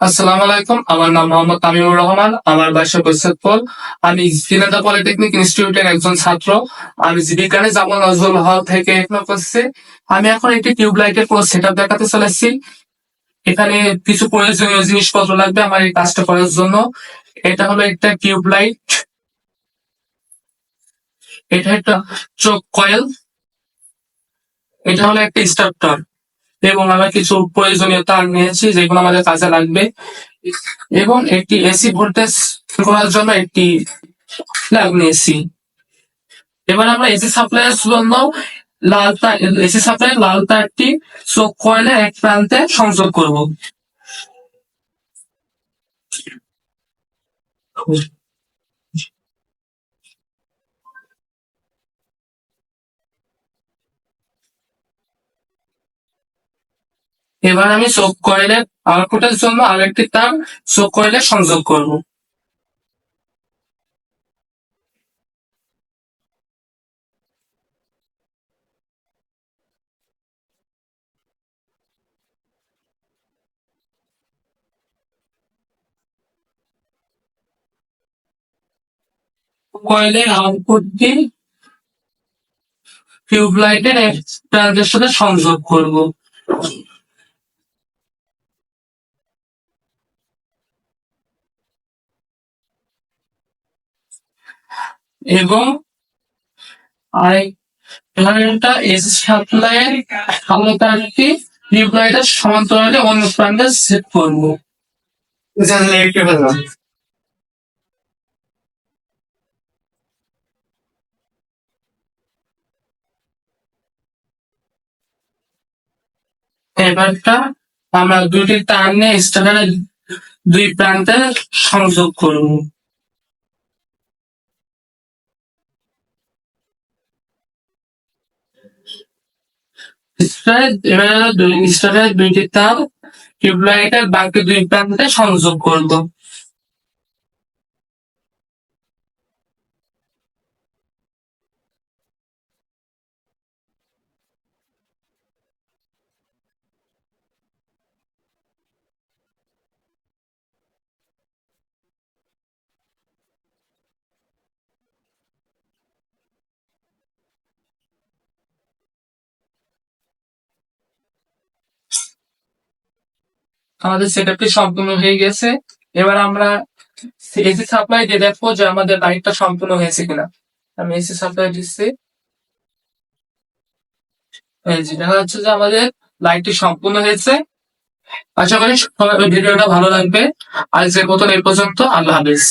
আসসালামু আলাইকুম। আমার নাম মোহাম্মদ তামিমুর রহমান। আমার বাসা কৈশোরপুর। আমি ঝিনাইদহ পলিটেকনিক ইনস্টিটিউটের একজন ছাত্র। আমি বিজ্ঞানে জামাল নজরুল হল থেকে পড়াশোনা করছি। আমি এখন একটি টিউবলাইটের পুরো সেটআপ দেখাতে চলেছি। এখানে কিছু প্রয়োজনীয় জিনিসপত্র লাগবে আমার এই কাজটা করার জন্য। এটা হলো একটা টিউবলাইট, এটা একটা চোখ কয়েল, এটা হলো একটা স্টার্টার এবং আমরা কিছু প্রয়োজনীয় তার নিয়েছি যেগুলো আমাদের কাজে লাগবে এবং একটি এসি ভোল্টেজ করার জন্য একটি প্লাগ নিয়েছি। এবার আমরা এসি সাপ্লাইয়ের জন্য লাল তার এসি সাপ্লাই লাল তারটি চোখ কয়েলের এক প্রান্তে সংযোগ করব। এবার আমি চোখ কয়েলের আউটপুটের জন্য আরেকটি তার চোখ কয়েলে সংযোগ করব। কয়েলের আউটপুটটি টিউবলাইটের এক প্রান্তের সাথে সংযোগ করব এবং আরেকটা এসি সাপ্লাইয়ের আলো তারটি টিউবলাইটের সমান্তরালে অন্য প্রান্তে সেট করব। এবারটা আমরা দুইটি তার নিয়ে স্টার্টারের দুই প্রান্তে সংযোগ করব। স্টারের দুইটি তার টিউবলাইটের বাকি দুই প্রান্তে সংযোগ করব। আমাদের সেটআপটি সম্পূর্ণ হয়ে গেছে। এবার আমরা এসি সাপ্লাই দিয়ে দেখবো যে আমাদের লাইটটা সম্পূর্ণ হয়েছে কিনা। আমি এসি সাপ্লাই দিচ্ছি। এই যে দেখা যাচ্ছে যে আমাদের লাইটটি সম্পূর্ণ হয়েছে। আশা করি সবার ভিডিওটা ভালো লাগবে। আজকের মতন এই পর্যন্ত। আল্লাহ হাফেজ।